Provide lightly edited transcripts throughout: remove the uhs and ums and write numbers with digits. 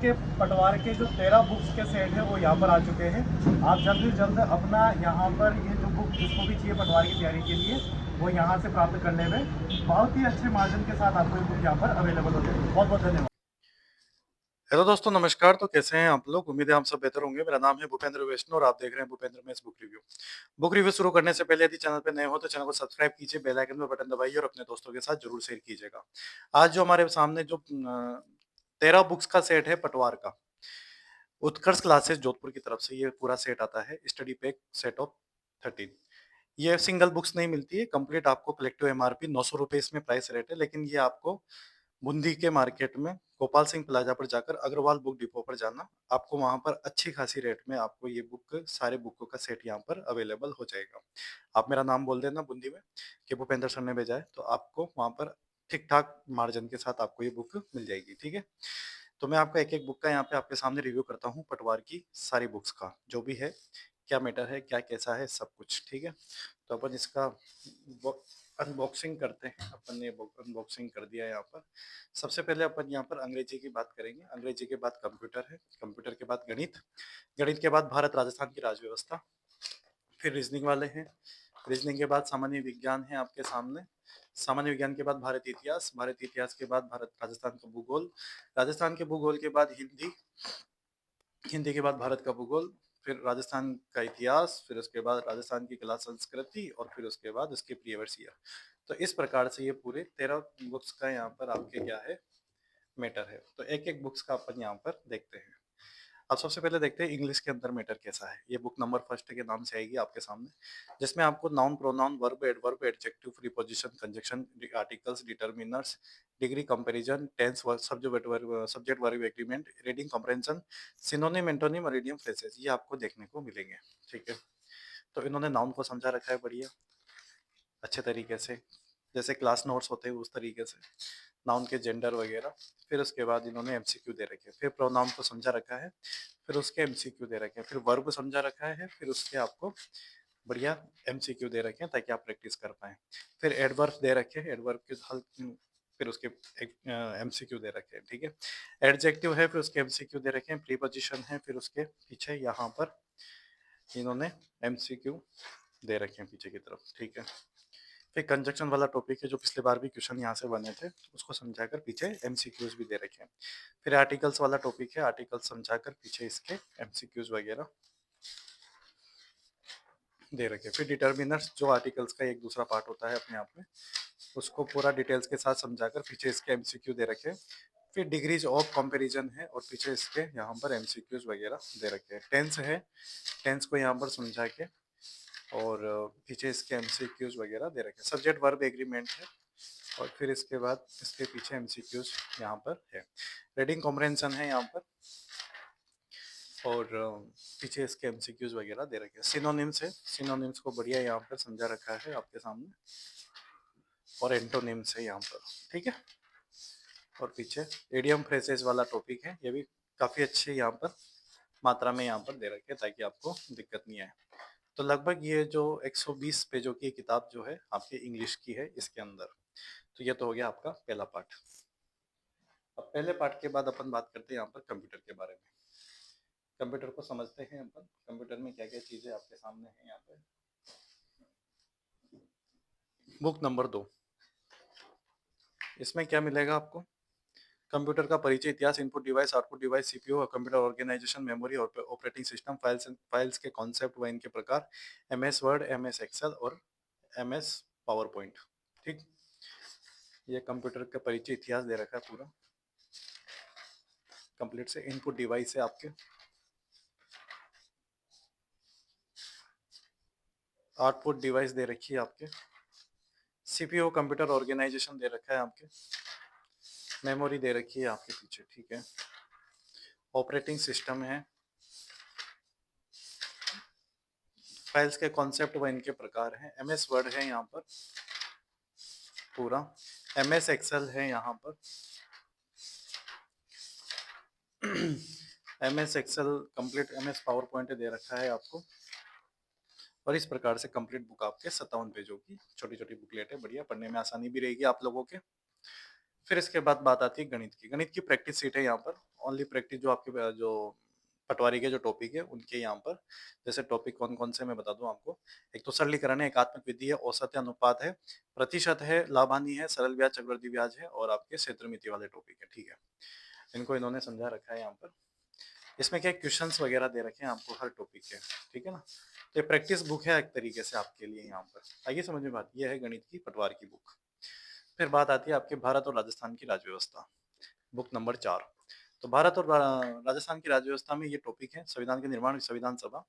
के पटवार के जो 13 बुक्स के सेट है वो यहाँ पर आ चुके हैं। आप जल्द से जल्द अपना यहाँ पर ये जो बुक जिसको भी चाहिए पटवार की तैयारी के लिए वो यहाँ से प्राप्त करने में बहुत ही अच्छे मार्जिन के साथ आपको ये बुक यहाँ पर अवेलेबल हो जाएगी। बहुत बहुत धन्यवाद। हेलो दोस्तों, नमस्कार। तो कैसे हैं आप लोग? उम्मीद है हम सब बेहतर होंगे। मेरा नाम है भूपेंद्र वैष्णव और आप देख रहे हैं भूपेंद्र में बुक रिव्यू। बुक रिव्यू शुरू करने से पहले यदि चैनल पे नए हो तो चैनल को सब्सक्राइब कीजिए, बेल आइकन में बटन दबाइए और अपने दोस्तों के साथ जरूर शेयर कीजिएगा। आज जो हमारे सामने जो 13 बुक्स का सेट है पटवार का, उत्कर्ष क्लासेस जोधपुर की तरफ से ये पूरा सेट आता है। Study pack set of 13। ये सिंगल बुक्स नहीं मिलती है, कंप्लीट आपको कलेक्टिव एमआरपी 900 रुपए इसमें प्राइस रेट है, लेकिन ये आपको बूंदी के मार्केट में गोपाल सिंह प्लाजा पर जाकर अग्रवाल बुक डिपो पर जाना, आपको वहां पर अच्छी खासी रेट में आपको ये बुक सारे बुकों का सेट यहाँ पर अवेलेबल हो जाएगा। आप मेरा नाम बोल देना बूंदी में कि भूपेंद्र सर ने भेजा है, तो आपको वहां पर ठीक ठाक मार्जिन के साथ आपको ये बुक मिल जाएगी। ठीक है, तो मैं आपका एक एक बुक का यहाँ पे आपके सामने रिव्यू करता हूँ, पटवार की सारी बुक्स का जो भी है, क्या मैटर है, क्या कैसा है, सब कुछ। ठीक है, तो अपन इसका अनबॉक्सिंग करते हैं। अपन ने अनबॉक्सिंग कर दिया है यहाँ पर। सबसे पहले अपन यहाँ पर अंग्रेजी की बात करेंगे। अंग्रेजी के बाद कंप्यूटर है, कंप्यूटर के बाद गणित, गणित के बाद भारत राजस्थान की राजव्यवस्था, फिर रीजनिंग वाले हैं। रीजनिंग के बाद सामान्य विज्ञान है आपके सामने। सामान्य विज्ञान के बाद भारतीय इतिहास, भारतीय इतिहास के बाद भारत राजस्थान का भूगोल, राजस्थान के भूगोल के बाद हिंदी, हिंदी के बाद भारत का भूगोल, फिर राजस्थान का इतिहास, फिर उसके बाद राजस्थान की कला संस्कृति और फिर उसके बाद उसके प्रियवर्षीय। तो इस प्रकार से ये पूरे 13 बुक्स का यहाँ पर आपके क्या है, मैटर है। तो एक एक बुक्स का अपन यहाँ पर देखते हैं। अब सबसे पहले देखते हैं इंग्लिश के अंदर मैटर कैसा है। ये बुक नंबर फर्स्ट के नाम से आएगी आपके सामने, जिसमें आपको noun, pronoun, verb, adverb, adjective, preposition, conjunction, articles, determiners, degree comparison, tense, subject verb agreement, reading comprehension, synonym, antonym और इडियम फ्रेजेस ये आपको देखने को मिलेंगे। ठीक है, तो इन्होंने नाउन को समझा रखा है बढ़िया अच्छे तरीके से, जैसे क्लास नोट्स होते हैं उस तरीके से, नाउन के जेंडर वगैरह। फिर उसके बाद इन्होंने एमसीक्यू दे रखे हैं, फिर प्रोनाउन को समझा रखा है, फिर उसके एमसीक्यू दे रखे हैं, फिर वर्ब समझा रखा है, फिर उसके आपको बढ़िया एमसीक्यू दे रखे हैं ताकि आप प्रैक्टिस कर पाए। फिर एडवर्ब दे रखे हैं, एडवर्ब के हल फिर उसके एमसीक्यू दे रखे हैं। ठीक है, एडजेक्टिव है, फिर उसके एमसीक्यू दे रखे हैं, प्रीपोजिशन है, फिर उसके पीछे यहाँ पर इन्होंने एमसीक्यू दे रखे हैं पीछे की तरफ। ठीक है, फिर कंजक्शन वाला टॉपिक है जो पिछले बार भी क्वेश्चन यहाँ से बने थे, उसको समझाकर पीछे एमसीक्यूज भी दे रखे हैं। फिर आर्टिकल्स वाला टॉपिक है, आर्टिकल्स समझाकर पीछे इसके एमसीक्यूज वगैरह दे रखे हैं। फिर डिटर्मिनर्स जो आर्टिकल्स का एक दूसरा पार्ट होता है अपने आप में, उसको पूरा डिटेल्स के साथ समझाकर पीछे इसके एमसीक्यू दे रखे हैं। फिर डिग्रीज ऑफ कंपैरिजन है और पीछे इसके यहाँ पर एमसीक्यूज वगैरह दे रखे हैं। टेंस है, टेंस को यहाँ पर समझा के और पीछे इसके एमसीक्यूज वगैरह दे रखे हैं। सब्जेक्ट वर्ब एग्रीमेंट है और फिर इसके बाद इसके पीछे एमसीक्यूज यहाँ पर है। रीडिंग कॉम्प्रहेंशन है यहाँ पर और पीछे इसके एमसीक्यूज वगैरह दे रखे हैं। सिनोनिम्स है, सिनोनिम्स को बढ़िया यहाँ पर समझा रखा है आपके सामने, और एंटोनिम्स है यहाँ पर। ठीक है, और पीछे इडियम फ्रेजेस वाला टॉपिक है, ये भी काफी अच्छे यहाँ पर मात्रा में यहाँ पर दे रखे हैं ताकि आपको दिक्कत नहीं आए। तो लगभग ये जो 120 पेजों की किताब जो है आपकी इंग्लिश की है इसके अंदर। तो ये तो हो गया आपका पहला पार्ट। अब पहले पार्ट के बाद अपन बात करते हैं यहाँ पर कंप्यूटर के बारे में। कंप्यूटर को समझते हैं अपन, कंप्यूटर में क्या क्या चीजें आपके सामने है यहाँ पे। बुक नंबर 2, इसमें क्या मिलेगा आपको? कंप्यूटर का परिचय, इतिहास, input device, output device, CPU, computer organization, memory और ऑपरेटिंग सिस्टम, फाइल्स के कॉन्सेप्ट व इनके प्रकार, एमएस वर्ड, एमएस एक्सेल और एमएस पावर पॉइंट। ठीक, ये कंप्यूटर का परिचय इतिहास दे रखा है पूरा कंप्लीट से। इनपुट डिवाइस है आपके, आउटपुट डिवाइस दे रखी है आपके, सीपीयू कंप्यूटर ऑर्गेनाइजेशन दे रखा है आपके, मेमोरी दे रखी है आपके पीछे। ठीक है, ऑपरेटिंग सिस्टम है, फाइल्स के कॉन्सेप्ट व इनके प्रकार हैं, एमएस वर्ड है यहाँ पर पूरा, एमएस एक्सेल है यहाँ पर, MS Excel complete, MS PowerPoint दे रखा है आपको। और इस प्रकार से कंप्लीट बुक आपके 57 पेजों की छोटी छोटी बुकलेट है, बढ़िया पढ़ने में आसानी भी रहेगी आप लोगों के। फिर इसके बाद बात आती है गणित की। गणित की प्रैक्टिस सीट है यहाँ पर, ओनली प्रैक्टिस जो आपके जो पटवारी के जो टॉपिक है उनके यहाँ पर। जैसे टॉपिक कौन कौन से मैं बता दूं आपको। एक तो सरलीकरण है, एकात्मक विधि है, औसत है, अनुपात है, प्रतिशत है, लाभ हानि है, सरल ब्याज, चक्रवृद्धि ब्याज है और आपके क्षेत्र मिति वाले टॉपिक है। ठीक है, इनको इन्होंने समझा रखा है यहाँ पर। इसमें क्या क्वेश्चंस वगैरह दे रखे हैं आपको हर टॉपिक के, ठीक है ना। तो ये प्रैक्टिस बुक है एक तरीके से आपके लिए यहाँ पर। आइए समझ में बात, ये है गणित की पटवार की बुक। फिर बात आती है आपके भारत और राजस्थान की राज्य व्यवस्था, बुक नंबर 4। तो भारत और राजस्थान की राज्य व्यवस्था में ये टॉपिक है संविधान के निर्माण, संविधान सभा,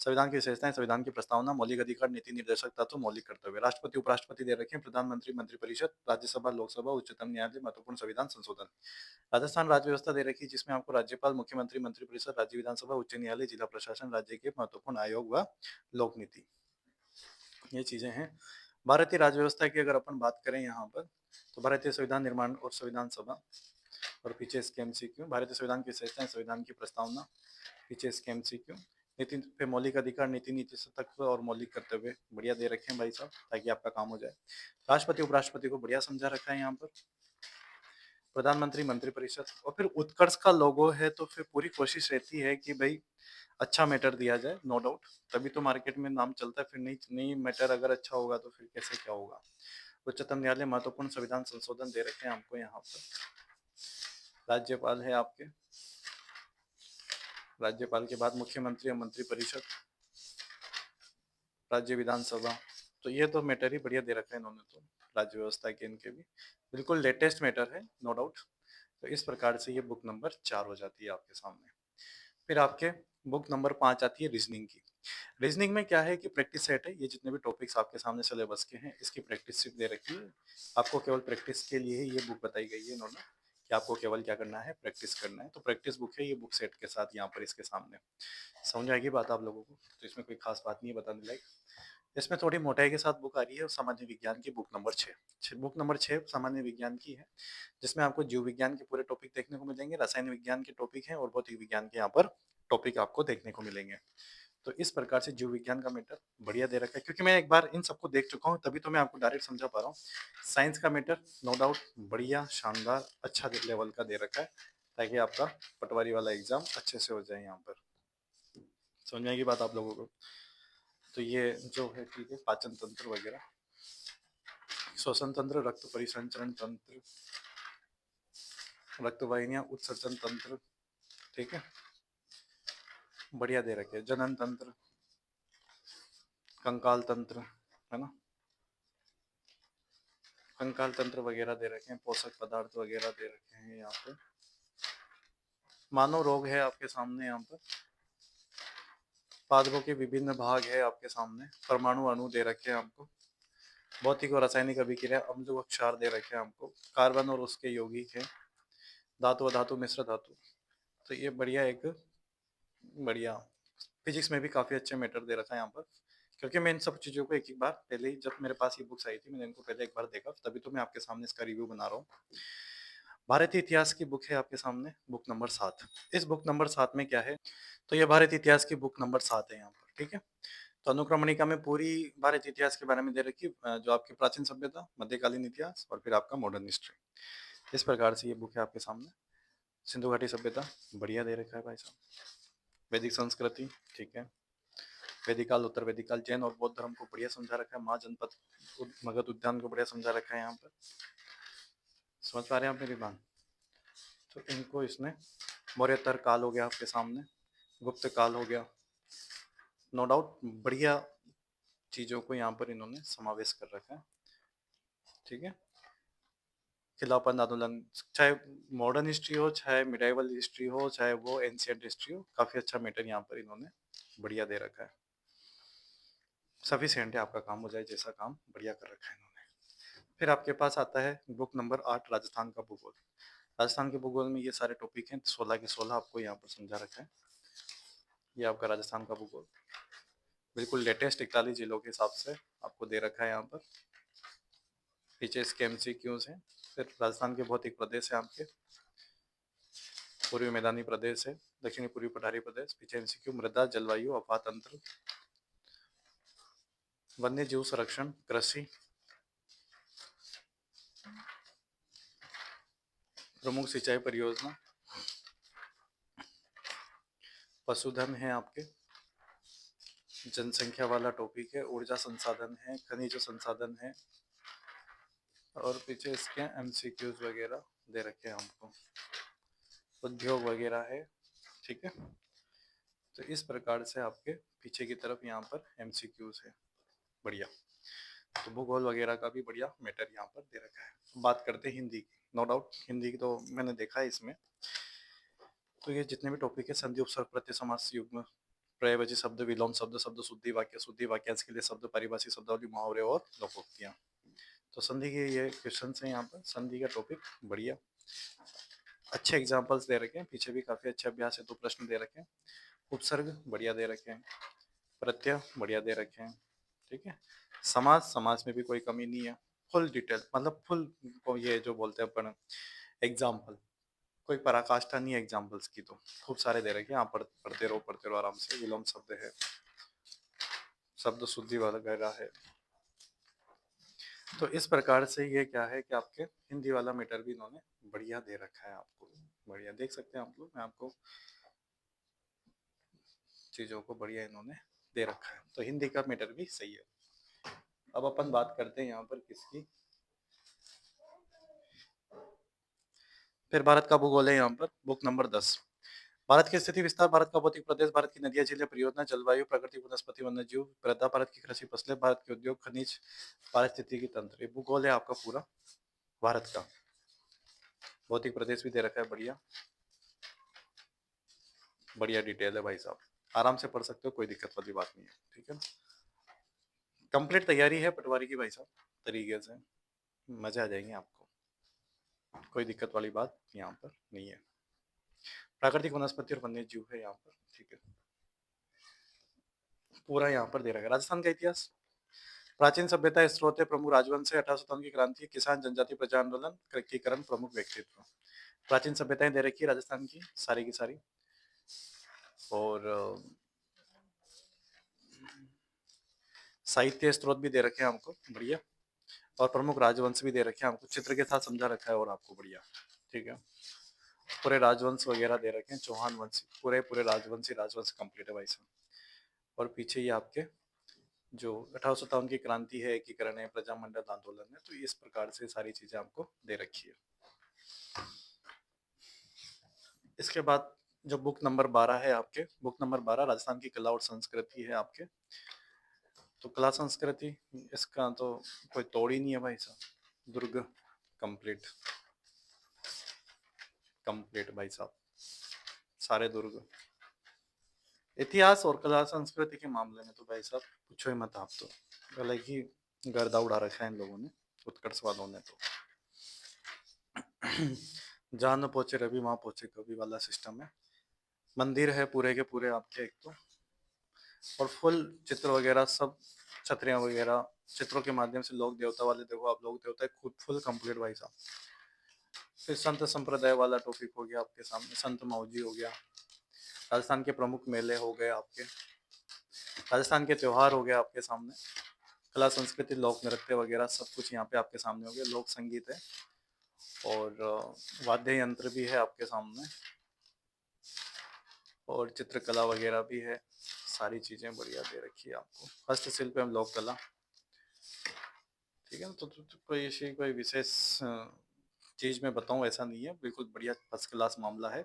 संविधान की विशेषताएं, संविधान की प्रस्तावना, मौलिक अधिकार, नीति निर्देशक तत्व, मौलिक कर्तव्य, राष्ट्रपति उपराष्ट्रपति दे रखे हैं, प्रधानमंत्री, मंत्रिपरिषद, राज्यसभा, लोकसभा, उच्चतम न्यायालय, महत्वपूर्ण संविधान संशोधन। राजस्थान राज्य व्यवस्था दे रखी है जिसमें आपको राज्यपाल, मुख्यमंत्री, मंत्रिपरिषद, राज्य विधानसभा, उच्च न्यायालय, जिला प्रशासन, राज्य के महत्वपूर्ण आयोग व लोक नीति, ये चीजें हैं। भारतीय राज्य व्यवस्था की अगर अपन बात करें यहाँ पर, तो भारतीय संविधान निर्माण और संविधान सभा, और पीछे इसके एमसीक्यू, भारतीय संविधान की विशेषताएं, संविधान की प्रस्तावना, पीछे इसके एमसीक्यू, नीति पे मौलिक अधिकार, नीति नीति तत्व और मौलिक कर्तव्य बढ़िया दे रखे हैं भाई साहब, ताकि आपका काम हो जाए। राष्ट्रपति उपराष्ट्रपति को बढ़िया समझा रखा है यहाँ पर। प्रधानमंत्री, मंत्रिपरिषद, और फिर उत्कर्ष का लोगो है, तो फिर पूरी कोशिश रहती है कि भाई अच्छा मैटर दिया जाए, नो डाउट, तभी तो मार्केट में नाम चलता है। फिर नहीं नहीं मैटर अगर अच्छा होगा तो फिर कैसे क्या होगा। उच्चतम न्यायालय, महत्वपूर्ण संविधान संशोधन दे रखे हैं आपको यहाँ पर। राज्यपाल है आपके, राज्यपाल के बाद मुख्यमंत्री और मंत्रिपरिषद, राज्य विधानसभा। तो ये तो मैटर ही बढ़िया दे रखा है इन्होंने तो, राज्य व्यवस्था के इनके भी बिल्कुल लेटेस्ट मैटर है, नो डाउट। तो इस प्रकार से ये बुक नंबर 4 हो जाती है आपके सामने। फिर आपके बुक नंबर 5 आती है रीजनिंग की। रीजनिंग में क्या है कि प्रैक्टिस सेट है, ये जितने भी टॉपिक्स आपके सामने सिलेबस के हैं इसकी प्रैक्टिस सेट दे रखी है। आपको केवल प्रैक्टिस के लिए ही ये बुक बताई गई है इन्होंने, कि आपको केवल क्या करना है, प्रैक्टिस करना है। तो प्रैक्टिस बुक है ये, बुक सेट के साथ यहाँ पर इसके सामने। समझ आएगी बात आप लोगों को, तो इसमें कोई खास बात नहीं है बताने लायक। इसमें थोड़ी मोटाई के साथ बुक आ रही है सामान्य विज्ञान की, बुक नंबर 6। बुक नंबर 6 सामान्य विज्ञान की है, जिसमें आपको जीव विज्ञान के पूरे टॉपिक देखने को मिलेंगे, रसायन विज्ञान के टॉपिक हैं और भौतिक विज्ञान के यहाँ पर टॉपिक आपको देखने को मिलेंगे। तो इस प्रकार से जीव विज्ञान का मैटर बढ़िया दे रखा है, क्योंकि मैं एक बार इन सबको देख चुका हूँ, तभी तो मैं आपको डायरेक्ट समझा पा रहा हूँ। साइंस का मैटर नो डाउट बढ़िया, शानदार, अच्छा लेवल का दे रखा है, ताकि आपका पटवारी वाला एग्जाम अच्छे से हो जाए यहाँ पर। समझ में आएगी बात आप लोगों को। तो ये जो है ठीक है, पाचन तंत्र वगैरह, श्वसन तंत्र, रक्त परिसंचरण तंत्र, रक्त वाहिनियां, उत्सर्जन तंत्र, ठीक है, बढ़िया दे रखे हैं। जनन तंत्र, कंकाल तंत्र, है ना, कंकाल तंत्र वगैरह दे रखे हैं, पोषक पदार्थ वगैरह दे रखे हैं यहाँ पे। मानव रोग है आपके सामने यहाँ पर, पादपों के विभिन्न भाग है आपके सामने, परमाणु अणु दे रखे हैं आपको, भौतिक और रासायनिक अभिक्रिया, अम्ल व क्षार दे रखे हैं आपको, कार्बन और उसके यौगिक है, धातु व धातु मिश्र धातु। तो ये बढ़िया एक बढ़िया, फिजिक्स में भी काफी अच्छे मैटर दे रखा है यहाँ पर, क्योंकि मैं इन सब चीजों को एक एक बार पहले ही, जब मेरे पास ये बुक्स आई थी मैंने इनको पहले एक बार देखा, तभी तो मैं आपके सामने इसका रिव्यू बना रहा हूँ। भारतीय इतिहास की बुक है आपके सामने, बुक नंबर 7। इस बुक नंबर 7 में क्या है, तो ये भारतीय इतिहास की बुक नंबर 7 है यहाँ पर, ठीक है। तो अनुक्रमणिका में पूरी भारतीय इतिहास के बारे में दे रखी, जो आपकी प्राचीन सभ्यता, मध्यकालीन इतिहास और फिर आपका मॉडर्न हिस्ट्री। इस प्रकार से ये बुक है आपके सामने। सिंधु घाटी सभ्यता बढ़िया दे रखा है भाई साहब, वैदिक संस्कृति, ठीक है, वैदिक काल, उत्तर वैदिक काल, जैन और बौद्ध धर्म को बढ़िया समझा रखा है, महाजनपद मगध उद्यान को बढ़िया समझा रखा है यहाँ पर। समझ पा रहे हैं आप मेरी बात। तो इनको इसने, मौर्योत्तर काल हो गया आपके सामने, गुप्त काल हो गया, नो डाउट बढ़िया चीजों को यहाँ पर इन्होंने समावेश कर रखा है, ठीक है। खिलाफत आंदोलन, चाहे मॉडर्न हिस्ट्री हो, चाहे मिडाइवल हिस्ट्री हो, चाहे वो एंशियंट हिस्ट्री हो, काफी अच्छा मैटर यहाँ पर इन्होंने बढ़िया दे रखा है। सफिशिएंट है, आपका काम हो जाए जैसा काम बढ़िया कर रखा है इन्होंने। फिर आपके पास आता है बुक नंबर 8, राजस्थान का भूगोल। राजस्थान के भूगोल में ये सारे टॉपिक हैं, 16 के 16 आपको यहाँ पर समझा रखा है। ये आपका राजस्थान का भूगोल बिल्कुल लेटेस्ट 41 जिलों के हिसाब से आपको दे रखा है यहाँ पर। पीछे इसके एमसीक्यूज हैं। फिर राजस्थान के भौतिक प्रदेश है आपके, पूर्वी मैदानी प्रदेश है, दक्षिणी पूर्वी पठारी प्रदेश, पीछे एमसीक्यू, मृदा, जलवायु, अफवाह तंत्र, वन्य जीव संरक्षण, कृषि, प्रमुख सिंचाई परियोजना पशुधन है आपके, जनसंख्या वाला टॉपिक है, ऊर्जा संसाधन है, खनिज संसाधन है, और पीछे इसके एमसीक्यूज वगैरह दे रखे हैं हमको, उद्योग वगैरह है। ठीक है, तो इस प्रकार से आपके पीछे की तरफ यहाँ पर एमसीक्यूज है। बढ़िया, तो भूगोल वगैरह का भी बढ़िया मैटर यहाँ पर दे रखा है। बात करते हैं हिंदी की। नो डाउट हिंदी की तो मैंने देखा है इसमें। तो ये जितने भी टॉपिक है, संधि, उपसर्ग, प्रत्यय, समास, युग्म, पर्यायवाची शब्द, विलोम शब्द, शब्द शुद्धि, वाक्य शुद्धि, वाक्यांश के लिए शब्द, परिभाषित शब्दावली, मुहावरे और लोकोक्तियां। तो संधि के ये क्वेश्चन है यहाँ पर। संधि का टॉपिक बढ़िया, अच्छे एग्जाम्पल्स दे रखे हैं, पीछे भी काफी अच्छे अभ्यास है, तो प्रश्न दे रखे हैं। उपसर्ग बढ़िया दे रखे हैं, प्रत्यय बढ़िया दे रखे हैं। ठीक है, समास, समास में भी कोई कमी नहीं है, फुल डिटेल, मतलब फुल ये जो बोलते हैं अपन एग्जाम्पल, कोई पराकाष्ठा नहीं है एग्जाम्पल्स की, तो खूब सारे दे रखे हैं। आप पढ़ते रहो आराम से। विलोम शब्द है, शब्द शुद्धि वगैरह है। तो इस प्रकार से ये क्या है कि आपके हिंदी वाला मीटर भी इन्होंने बढ़िया दे रखा है आपको। बढ़िया देख सकते हैं आप लोग, मैं आपको चीजों को बढ़िया इन्होंने दे रखा है, तो हिंदी का मीटर भी सही है। अब अपन बात करते हैं यहाँ पर किसकी, फिर भारत का भूगोल है यहाँ पर, बुक नंबर 10। भारत की स्थिति विस्तार, भारत का भौतिक प्रदेश, भारत की नदियां, झीलें, परियोजना, जलवायु, प्राकृतिक वनस्पति, वन्यजीव, मृदा, भारत की कृषि फसलें, भारत के उद्योग, खनिज, पारिस्थितिकी तंत्र। ये भूगोल है आपका पूरा भारत का। भौतिक प्रदेश भी दे रखा है, बढ़िया बढ़िया डिटेल है भाई साहब, आराम से पढ़ सकते हो, कोई दिक्कत वाली बात नहीं है। ठीक है, कंप्लीट तैयारी है पटवारी की भाई साहब, तरीके से मजे आ जाएंगे आपको, कोई दिक्कत वाली बात यहाँ पर नहीं है। प्राकृतिक वनस्पति और वन्य जीव है यहाँ पर। ठीक है, पूरा यहाँ पर दे रखा है। राजस्थान का इतिहास, प्राचीन सभ्यता स्रोत है, प्रमुख राजवंश है, 1857 की क्रांति, किसान जनजाति प्रजा आंदोलन, एकीकरण, प्रमुख व्यक्तित्व। प्राचीन सभ्यताएं दे रखी है राजस्थान की सारी की सारी, और साहित्य स्रोत भी दे रखे हैं हमको, बढ़िया, और प्रमुख राजवंश भी दे रखे हैं हमको, चित्र के साथ समझा रखा है और आपको बढ़िया। ठीक है, पूरे राजवंश वगैरह दे रखे हैं, चौहान वंश, पूरे पूरे राजवंश कंप्लीट है भाई साहब। और पीछे ये आपके जो 1857 की क्रांति है, एकीकरण है, प्रजामंडल आंदोलन है, तो इस प्रकार से सारी चीजें आपको दे रखी है। इसके बाद जो बुक नंबर 12 है आपके, बुक नंबर 12 राजस्थान की कला और संस्कृति है आपके। तो कला संस्कृति इसका तो कोई तोड़ ही नहीं है भाई साहब, दुर्ग कंप्लीट कंप्लीट भाई साहब, सारे दुर्ग। इतिहास और कला संस्कृति के मामले में तो भाई साहब पूछो ही मत आप, तो अलग ही गर्दा उड़ा रखा है इन लोगों ने, उत्कर्ष वालों ने तो। जहाँ न पहुंचे रवि वहां पहुंचे कवि वाला सिस्टम है। मंदिर है पूरे के पूरे आपके एक तो, और फुल चित्र वगैरह सब, छतरियां वगैरह, चित्रों के माध्यम से लोक देवता वाले, देखो आप लोक देवता खुद फुल कंप्लीट भाई साहब। फिर संत संप्रदाय वाला टॉपिक हो गया आपके सामने, संत मौजी हो गया, राजस्थान के प्रमुख मेले हो गए आपके, राजस्थान के त्योहार हो गए आपके सामने, कला संस्कृति, लोक नृत्य वगैरह सब कुछ यहाँ पे आपके सामने हो गया, लोक संगीत है, और वाद्य यंत्र भी है आपके सामने, और चित्रकला वगैरह भी है, सारी चीजें बढ़िया दे रखी है आपको। हस्तशिल्प एवं लोक कला, ठीक है ना, तो कोई ऐसी कोई विशेष चीज में बताऊं ऐसा नहीं है, बिल्कुल बढ़िया फर्स्ट क्लास मामला है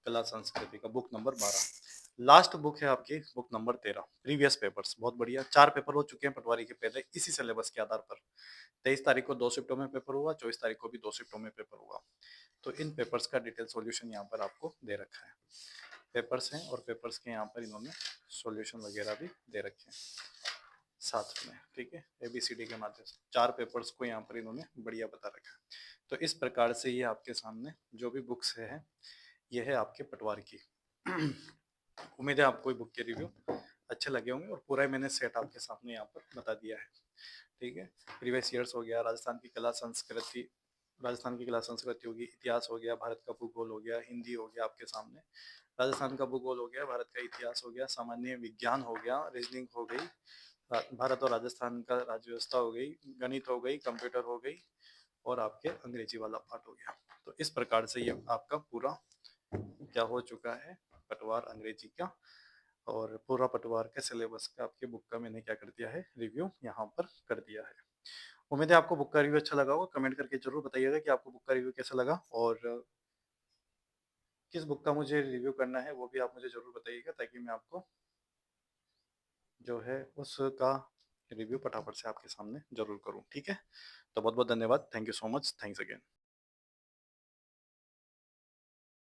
कला संस्कृति का। बुक नंबर 12 लास्ट बुक है आपकी, बुक नंबर 13 प्रीवियस पेपर्स, बहुत बढ़िया। 4 पेपर हो चुके हैं पटवारी के पहले इसी सिलेबस के आधार पर। 23 तारीख को 2 शिफ्टों में पेपर हुआ, 24 तारीख को भी 2 शिफ्टों में पेपर हुआ। तो इन पेपर्स का डिटेल सॉल्यूशन यहाँ पर आपको दे रखा है, पेपर्स हैं, और पेपर्स के यहाँ पर इन्होंने सॉल्यूशन वगैरह भी दे रखे हैं साथ में। ठीक है, ABCD के माध्यम से 4 पेपर्स को यहाँ पर इन्होंने बढ़िया बता रखा है। तो इस प्रकार से ये आपके सामने जो भी बुक्स है, ये है आपके पटवार की। उम्मीद है आपको बुक के रिव्यू अच्छे लगे होंगे, और पूरा मैंने सेट आपके सामने यहाँ पर बता दिया है। ठीक है, प्रीवियस ईयर्स हो गया, राजस्थान की कला संस्कृति, राजस्थान की कला संस्कृति होगी, इतिहास हो गया, भारत का भूगोल हो गया, हिंदी हो गया आपके सामने, राजस्थान का भूगोल हो गया, भारत का इतिहास हो गया, सामान्य विज्ञान हो गया, रीजनिंग हो गई, भारत और राजस्थान का राज्य व्यवस्था हो गई, गणित हो गई, कंप्यूटर हो गई, और आपके अंग्रेजी वाला पार्ट हो गया। तो इस प्रकार से ये आपका पूरा क्या हो चुका है, पटवार अंग्रेजी का, और पूरा पटवार के सिलेबस का आपकी बुक का मैंने क्या कर दिया है, रिव्यू यहाँ पर कर दिया है। उम्मीद है आपको बुक का रिव्यू अच्छा लगा होगा। कमेंट करके जरूर बताइएगा कि आपको बुक का रिव्यू कैसा लगा, और किस बुक का मुझे रिव्यू करना है वो भी आप मुझे जरूर बताइएगा, ताकि मैं आपको जो है उसका रिव्यू फटाफट से आपके सामने जरूर करूँ। ठीक है, तो बहुत बहुत धन्यवाद। Thank you so much. Thanks again.